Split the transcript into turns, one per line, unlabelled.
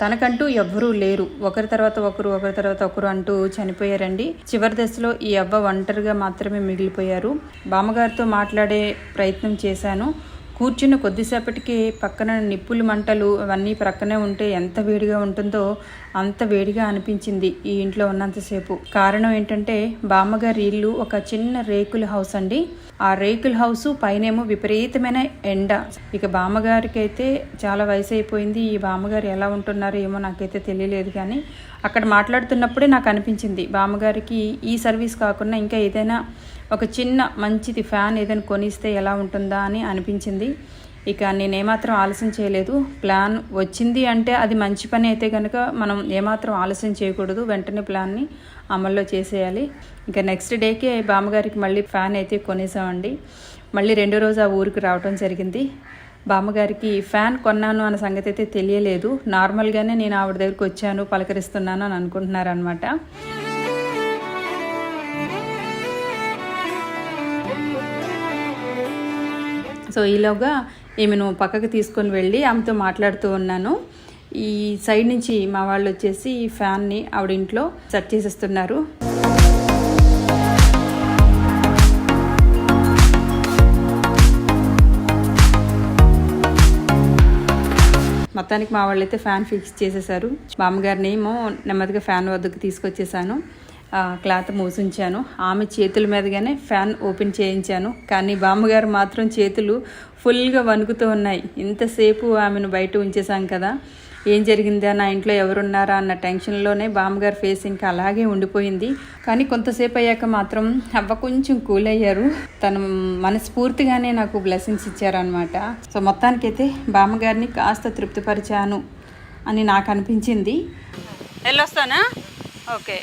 తనకంటూ ఎవ్వరూ లేరు. ఒకరి తర్వాత ఒకరు అంటూ చనిపోయారండి. చివరి దశలో ఈ అవ్వ ఒంటరిగా మాత్రమే మిగిలిపోయారు. బామ్మగారితో మాట్లాడే ప్రయత్నం చేశాను. కూర్చున్న కొద్దిసేపటికి పక్కన నిప్పులు మంటలు అవన్నీ ప్రక్కనే ఉంటే ఎంత వేడిగా ఉంటుందో అంత వేడిగా అనిపించింది ఈ ఇంట్లో ఉన్నంతసేపు. కారణం ఏంటంటే బామ్మగారి ఇల్లు ఒక చిన్న రేకుల హౌస్ అండి. ఆ రేకుల హౌస్ పైనేమో విపరీతమైన ఎండ. ఇక బామ్మగారికి అయితే చాలా వయసు అయిపోయింది. ఈ బామ్మగారు ఎలా ఉంటున్నారో ఏమో నాకైతే తెలియలేదు. కానీ అక్కడ మాట్లాడుతున్నప్పుడే నాకు అనిపించింది బామ్మగారికి ఈ సర్వీస్ కాకుండా ఇంకా ఏదైనా ఒక చిన్న మంచిది ఫ్యాన్ ఏదైనా కొనిస్తే ఎలా ఉంటుందా అని అనిపించింది. ఇక నేను ఏమాత్రం ఆలస్యం చేయలేదు. ప్లాన్ వచ్చింది అంటే అది మంచి పని అయితే కనుక మనం ఏమాత్రం ఆలస్యం చేయకూడదు. వెంటనే ప్లాన్ని అమల్లో చేసేయాలి. ఇక నెక్స్ట్ డేకే బామ్మగారికి మళ్ళీ ఫ్యాన్ అయితే కొనేసామండి. మళ్ళీ రెండో రోజు ఆ ఊరికి రావడం జరిగింది. బామ్మగారికి ఫ్యాన్ కొన్నాను అన్న సంగతి అయితే తెలియలేదు. నార్మల్గానే నేను ఆవిడ దగ్గరికి వచ్చాను, పలకరిస్తున్నాను అని అనుకుంటున్నారనమాట. సో ఈలోగా ఈమెను పక్కకు తీసుకొని వెళ్ళి ఆమెతో మాట్లాడుతూ ఉన్నాను. ఈ సైడ్ నుంచి మా వాళ్ళు వచ్చేసి ఫ్యాన్ని ఆవిడ ఇంట్లో సెట్ చేసేస్తున్నారు. మొత్తానికి మా వాళ్ళు అయితే ఫ్యాన్ ఫిక్స్ చేసేసారు. బామ్మగారిని ఏమో నెమ్మదిగా ఫ్యాన్ వద్దకు తీసుకొచ్చేసాను. క్లాత్ మూసించాను. ఆమె చేతుల మీదగానే ఫ్యాన్ ఓపెన్ చేయించాను. కానీ బామ్మగారు మాత్రం చేతులు ఫుల్గా వణుకుతూ ఉన్నాయి. ఇంతసేపు ఆమెను బయట ఉంచేసాం కదా, ఏం జరిగిందా, నా ఇంట్లో ఎవరున్నారా అన్న టెన్షన్లోనే బామ్మగారి ఫేస్ ఇంకా అలాగే ఉండిపోయింది. కానీ కొంతసేపు అయ్యాక మాత్రం అవ్వ కొంచెం కూల్ అయ్యారు. తను మనస్ఫూర్తిగానే నాకు బ్లెస్సింగ్స్ ఇచ్చారనమాట. సో మొత్తానికైతే బామ్మగారిని కాస్త తృప్తిపరిచాను అని నాకు అనిపించింది. వెళ్ళొస్తానా? ఓకే.